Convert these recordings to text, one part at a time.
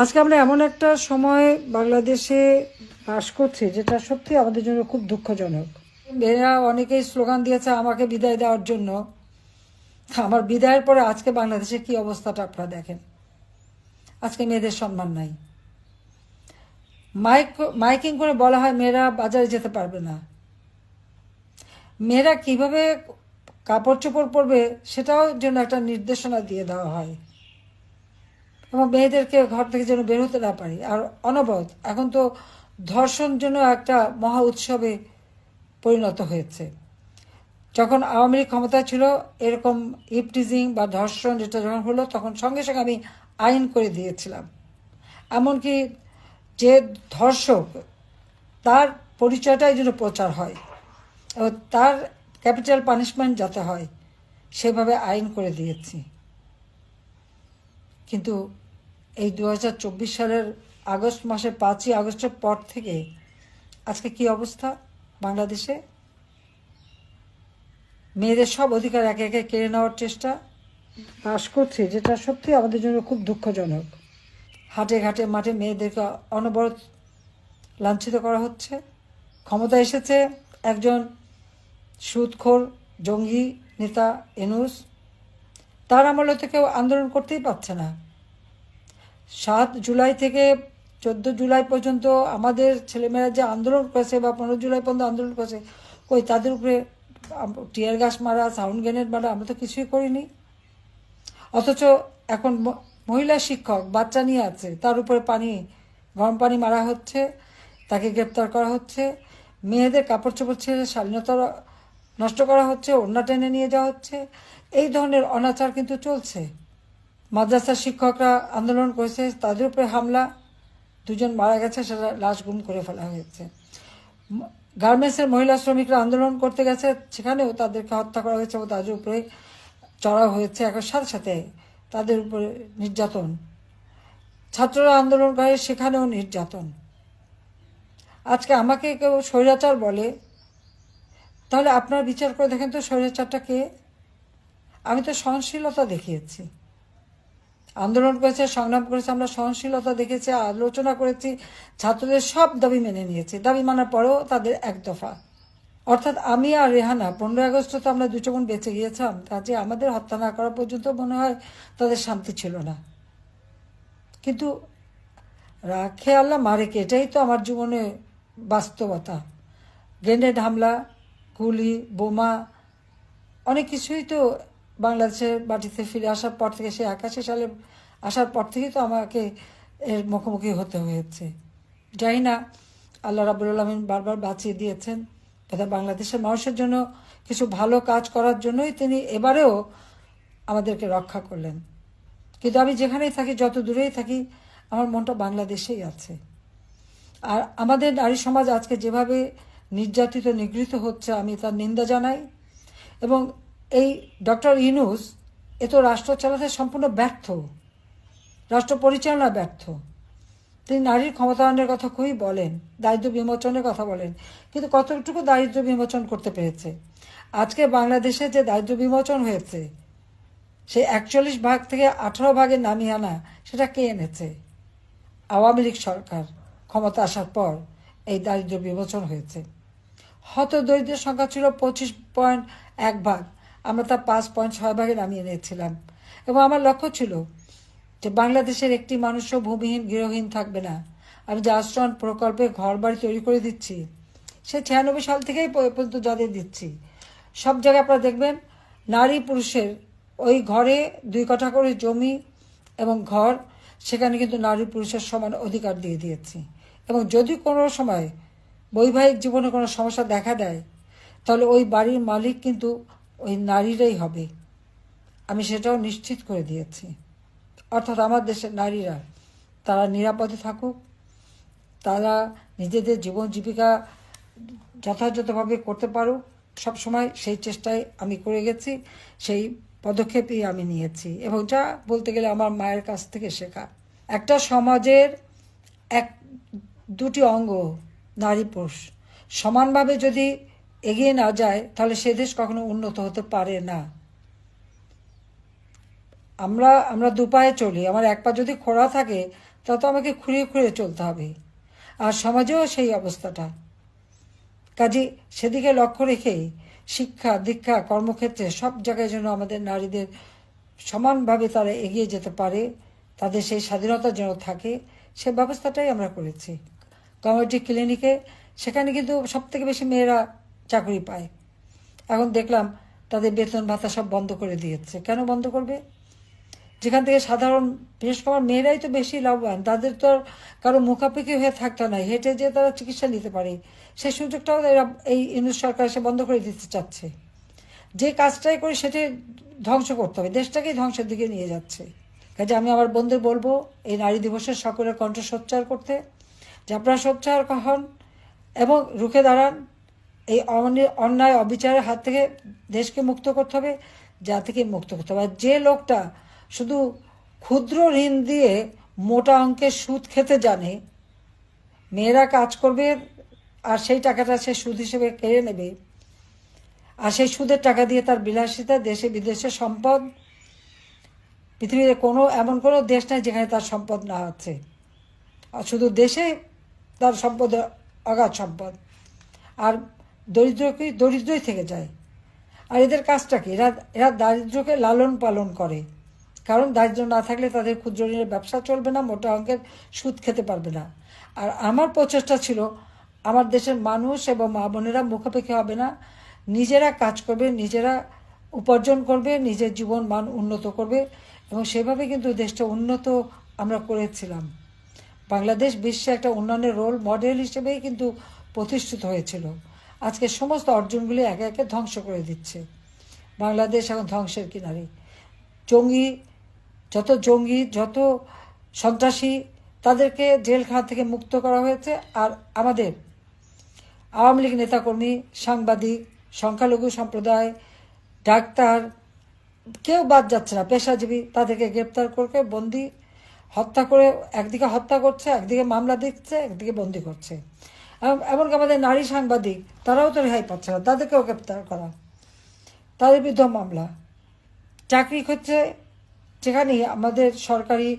আজকে আমরা এমন একটা সময় বাংলাদেশে বাস করছি যেটা সত্যি আমাদের জন্য খুব দুঃখজনক। মেয়েরা অনেকেই স্লোগান দিয়েছে আমাকে বিদায় দেওয়ার জন্য। আমার বিদায়ের পরে আজকে বাংলাদেশে কি অবস্থাটা আপনারা দেখেন। আজকে মেয়েদের সম্মান নাই। মাইকিং করে বলা হয় মেয়েরা বাজারে যেতে পারবে না। মেয়েরা কিভাবে কাপড় চোপড় পরবে সেটাও যেন একটা নির্দেশনা দিয়ে দেওয়া হয় এবং মেয়েদেরকে ঘর থেকে যেন বের হতে না পারি। আর অনবরত এখন তো ধর্ষণ যেন একটা মহা উৎসবে পরিণত হয়েছে। যখন আওয়ামী লীগ ক্ষমতায় ছিল এরকম ইপটিজিং বা ধর্ষণ যেটা যখন হলো তখন সঙ্গে সঙ্গে আমি আইন করে দিয়েছিলাম। এমনকি যে ধর্ষক তার পরিচয়টাই যেন প্রচার হয় এবং তার ক্যাপিটাল পানিশমেন্ট যাতে হয় সেভাবে আইন করে দিয়েছি। কিন্তু এই 2024 সালের আগস্ট মাসের 5ই আগস্টের পর থেকে আজকে কি অবস্থা বাংলাদেশে। মেয়েদের সব অধিকার একে একে কেড়ে নেওয়ার চেষ্টা বাস করছে, যেটা সত্যি আমাদের জন্য খুব দুঃখজনক। হাটে ঘাটে মাঠে মেয়েদেরকে অনবরত লাঞ্ছিত করা হচ্ছে। ক্ষমতা এসেছে একজন সুদখোর জঙ্গি নেতা ইউনূস, তার আমলে তো কেউ আন্দোলন করতেই পারছে না। 7 জুলাই থেকে 14 জুলাই পর্যন্ত আমাদের ছেলেমেয়েরা যে আন্দোলন করেছে বা 15 জুলাই পর্যন্ত আন্দোলন করেছে, কই তাদের উপরে টিয়ার গ্যাস মারা, সাউন্ড গ্রেনেড মারা আমরা তো কিছুই করিনি। অথচ এখন মহিলা শিক্ষক বাচ্চা নিয়ে আছে, তার উপরে গরম পানি মারা হচ্ছে, তাকে গ্রেপ্তার করা হচ্ছে। মেয়েদের কাপড় চোপড় ছেড়ে স্বাধীনতা নষ্ট করা হচ্ছে, ওড়না টেনে নিয়ে যাওয়া হচ্ছে। এই ধরনের অনাচার কিন্তু চলছে। মাদ্রাসার শিক্ষকরা আন্দোলন করেছে, তাদের উপরে হামলা, 2 জন মারা গেছে, সেটা লাশ গুম করে ফেলা হয়েছে। গার্মেন্টসের মহিলা শ্রমিকরা আন্দোলন করতে গেছে, সেখানেও তাদেরকে হত্যা করা হয়েছে এবং তাদের উপরে চড়াও হয়েছে। এখন সাথে সাথে তাদের উপরে নির্যাতন। ছাত্ররা আন্দোলন করে, সেখানেও নির্যাতন। আজকে আমাকে কেউ স্বৈরাচার বলে, তাহলে আপনারা বিচার করে দেখেন তো স্বৈরাচারটা কে। আমি তো সহনশীলতা দেখিয়েছি, আন্দোলন করেছে, সংগ্রাম করেছে, আমরা সহনশীলতা দেখেছি, আলোচনা করেছি, ছাত্রদের সব দাবি মেনে নিয়েছি। দাবি মানার পরেও তাদের এক দফা। অর্থাৎ আমি আর রেহানা 15 আগস্ট তো আমরা 2 বোন বেঁচে গিয়েছিলাম, কাজে আমাদের হত্যা না করা পর্যন্ত মনে হয় তাদের শান্তি ছিল না। কিন্তু রাখে আল্লাহ মারে কে, এটাই তো আমার জীবনে বাস্তবতা। গ্রেনেড হামলা, গুলি, বোমা, অনেক কিছুই তো বাংলাদেশের মাটিতে ফিরে আসার পর থেকে, সে 81 সালে আসার পর থেকেই তো আমাকে এর মুখোমুখি হতে হয়েছে। জানি না আল্লাহ রাব্বুল আলামিন বারবার বাঁচিয়ে দিয়েছেন, তথা বাংলাদেশের মানুষের জন্য কিছু ভালো কাজ করার জন্যই তিনি এবারেও আমাদেরকে রক্ষা করলেন। কিন্তু আমি যেখানেই থাকি, যত দূরেই থাকি, আমার মনটা বাংলাদেশেই আছে। আর আমাদের নারী সমাজ আজকে যেভাবে নির্যাতিত নিগৃহীত হচ্ছে, আমি তার নিন্দা জানাই। এবং এই ডক্টর ইউনূস এ তো রাষ্ট্র চালাতে সম্পূর্ণ ব্যর্থ, রাষ্ট্র পরিচালনা ব্যর্থ। তিনি নারীর ক্ষমতায়নের কথা খুবই বলেন, দারিদ্র বিমোচনের কথা বলেন, কিন্তু কতটুকু দারিদ্র বিমোচন করতে পেরেছে। আজকে বাংলাদেশে যে দারিদ্র বিমোচন হয়েছে, সেই 41 ভাগ থেকে 18 ভাগে নামিয়ে আনা, সেটা কে এনেছে? আওয়ামী লীগ সরকার ক্ষমতা আসার পর এই দারিদ্র বিমোচন হয়েছে। হত দরিদ্রের সংখ্যা ছিল 25.1 ভাগ, আমরা তা 5.6 ভাগে নামিয়ে নিয়েছিলাম। এবং আমার লক্ষ্য ছিল যে বাংলাদেশের একটি মানুষও ভূমিহীন গৃহহীন থাকবে না। আমি যে আশ্রয়ণ প্রকল্পে ঘর বাড়ি তৈরি করে দিচ্ছি, সে 96 সাল থেকেই পর্যন্ত যাদের দিচ্ছি, সব জায়গায় আপনারা দেখবেন নারী পুরুষের ওই ঘরে 2 কাঠা করে জমি এবং ঘর, সেখানে কিন্তু নারী পুরুষের সমান অধিকার দিয়ে দিয়েছি। এবং যদি কোনো সময় বৈবাহিক জীবনে কোনো সমস্যা দেখা দেয়, তাহলে ওই বাড়ির মালিক কিন্তু ওই নারীরাই হবে, আমি সেটাও নিশ্চিত করে দিয়েছি। অর্থাৎ আমার দেশের নারীরা তারা নিরাপদে থাকুক, তারা নিজেদের জীবন জীবিকা যথাযথভাবে করতে পারুক, সবসময় সেই চেষ্টায় আমি করে গেছি, সেই পদক্ষেপই আমি নিয়েছি। এবং যা বলতে গেলে আমার মায়ের কাছ থেকে শেখা। একটা সমাজের দুটি অঙ্গ, নারী পুরুষ, সমানভাবে যদি এগিয়ে না যায়, তাহলে সে দেশ কখনো উন্নত হতে পারে না। আমরা আমরা দুপায়ে চলি, আমার এক পা যদি খোঁড়া থাকে তা তো আমাকে খুঁড়িয়ে খুঁড়িয়ে চলতে হবে। আর সমাজেও সেই অবস্থাটা। কাজে সেদিকে লক্ষ্য রেখেই শিক্ষা দীক্ষা কর্মক্ষেত্রে সব জায়গায় যেন আমাদের নারীদের সমানভাবে তারা এগিয়ে যেতে পারে, তাদের সেই স্বাধীনতা যেন থাকে, সে ব্যবস্থাটাই আমরা করেছি। কমিউনিটি ক্লিনিকে সেখানে কিন্তু সব থেকে বেশি মেয়েরা চাকরি পায়। এখন দেখলাম তাদের বেতন ভাতা সব বন্ধ করে দিয়েছে। কেন বন্ধ করবে? যেখান থেকে সাধারণ, বিশেষ করে মেয়েরাই তো বেশি লাভবান, তাদের তো আর কারো মুখাপেক্ষি হয়ে থাকতে নাই, হেঁটে যেয়ে তারা চিকিৎসা নিতে পারে। সেই সুযোগটাও এরা এই ইউনিট সরকার এসে বন্ধ করে দিতে চাচ্ছে। যে কাজটাই করে সেটাই ধ্বংস করতে হবে, দেশটাকেই ধ্বংসের দিকে নিয়ে যাচ্ছে। কাজে আমি আমার বন্ধুদের বলবো এই নারী দিবসের সকলের কণ্ঠ সোচ্চার করতে, যে আপনারা সোচ্চার হন এবং রুখে দাঁড়ান। এই অন্যায় অবিচারের হাত থেকে দেশকে মুক্ত করতে হবে, জাতিকে মুক্ত করতে হবে। যে লোকটা শুধু ক্ষুদ্র ঋণ দিয়ে মোটা অঙ্কের সুদ খেতে জানে, মেয়েরা কাজ করবে আর সেই টাকাটা সে সুদ হিসেবে কেড়ে নেবে, আর সেই সুদের টাকা দিয়ে তার বিলাসিতা, দেশে বিদেশে সম্পদ, পৃথিবীর এমন কোনো দেশ নাই যেখানে তার সম্পদ না আছে। আর শুধু দেশে তার সম্পদ অগাধ সম্পদ, আর দরিদ্রই থেকে যায়। আর এদের কাজটা কি? এরা দারিদ্র্যকে লালন পালন করে। কারণ দারিদ্র্য না থাকলে তাদের ক্ষুদ্র ঋণের ব্যবসা চলবে না, মোটা অঙ্কের সুদ খেতে পারবে না। আর আমার প্রচেষ্টা ছিল আমার দেশের মানুষ এবং মা বোনেরা মুখাপেক্ষি হবে না, নিজেরা কাজ করবে, নিজেরা উপার্জন করবে, নিজের জীবন মান উন্নত করবে। এবং সেভাবে কিন্তু দেশটা উন্নত আমরা করেছিলাম। বাংলাদেশ বিশ্বে একটা উন্নয়নের রোল মডেল হিসেবেই কিন্তু প্রতিষ্ঠিত হয়েছিল। আজকে সমস্ত অর্জনগুলি একে একে ধ্বংস করে দিচ্ছে। বাংলাদেশ এখন ধ্বংসের কিনারে। জঙ্গি যত সন্ত্রাসী, তাদেরকে জেলখানা থেকে মুক্ত করা হয়েছে। আর আমাদের আওয়ামী লীগ নেতাকর্মী, সাংবাদিক, সংখ্যালঘু সম্প্রদায়, ডাক্তার, কেউ বাদ যাচ্ছে না, পেশাজীবী, তাদেরকে গ্রেপ্তার করে বন্দি, হত্যা করে, একদিকে হত্যা করছে, একদিকে মামলা দিচ্ছে, একদিকে বন্দি করছে। এমনকি আমাদের নারী সাংবাদিক, তারাও তো রেহাই পাচ্ছে না, তাদেরকেও গ্রেপ্তার করা, তাদের বিরুদ্ধে মামলা। চাকরি ক্ষেত্রে যেখানেই আমাদের সরকারি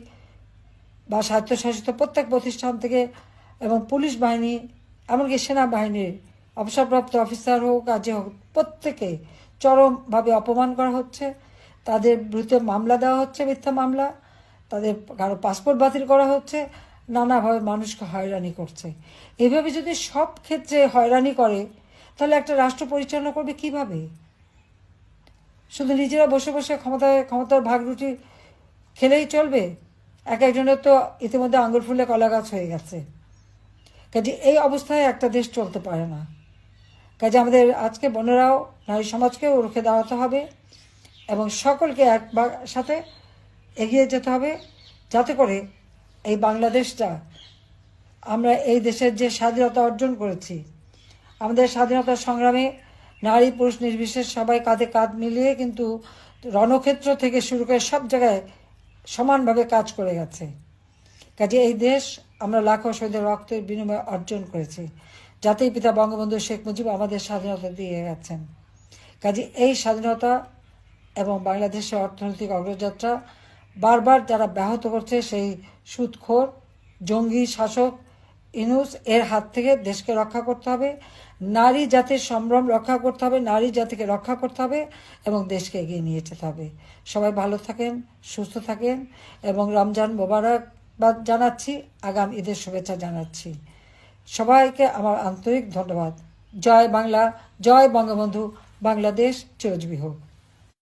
বা স্বায়ত্তশাসিত প্রত্যেক প্রতিষ্ঠান থেকে এবং পুলিশ বাহিনী, এমনকি সেনাবাহিনীর অবসরপ্রাপ্ত অফিসার হোক আর যে হোক, প্রত্যেকে চরমভাবে অপমান করা হচ্ছে। তাদের বিরুদ্ধে মামলা দেওয়া হচ্ছে, মিথ্যা মামলা, তাদের কারো পাসপোর্ট বাতিল করা হচ্ছে, নানাভাবে মানুষকে হয়রানি করছে। এভাবে যদি সব ক্ষেত্রে হয়রানি করে, তাহলে একটা রাষ্ট্র পরিচালনা করবে কিভাবে? শুধু নিজেরা বসে বসে ক্ষমতার ভাগরুটি খেলেই চলবে? একজনের তো ইতিমধ্যে আঙুর ফুলে কলা গাছ হয়ে গেছে। কাজে এই অবস্থায় একটা দেশ চলতে পারে না। কাজে আমাদের আজকে বোনেরাও নারী সমাজকেও রুখে দাঁড়াতে হবে এবং সকলকে সাথে এগিয়ে যেতে হবে, যাতে করে এই বাংলাদেশটা, আমরা এই দেশের যে স্বাধীনতা অর্জন করেছি, আমাদের স্বাধীনতার সংগ্রামে নারী পুরুষ নির্বিশেষে সবাই কাঁধে কাঁধ মিলিয়ে কিন্তু রণক্ষেত্র থেকে শুরু করে সব জায়গায় সমানভাবে কাজ করে গেছে। কাজে এই দেশ আমরা লাখো শহীদের রক্তের বিনিময়ে অর্জন করেছি। জাতির পিতা বঙ্গবন্ধু শেখ মুজিব আমাদের স্বাধীনতা দিয়ে গেছেন। কাজে এই স্বাধীনতা এবং বাংলাদেশের অর্থনৈতিক অগ্রযাত্রা বারবার যারা ব্যাহত করছে, সেই সুদখোর জঙ্গি শাসক ইউনূস এর হাত থেকে দেশকে রক্ষা করতে হবে, নারী জাতির সম্ভ্রম রক্ষা করতে হবে, নারী জাতিকে রক্ষা করতে হবে এবং দেশকে এগিয়ে নিয়ে যেতে হবে। সবাই ভালো থাকেন, সুস্থ থাকেন এবং রমজান মোবারকবাদ জানাচ্ছি, আগাম ঈদের শুভেচ্ছা জানাচ্ছি। সবাইকে আমার আন্তরিক ধন্যবাদ। জয় বাংলা, জয় বঙ্গবন্ধু, বাংলাদেশ চিরজীবী হোক।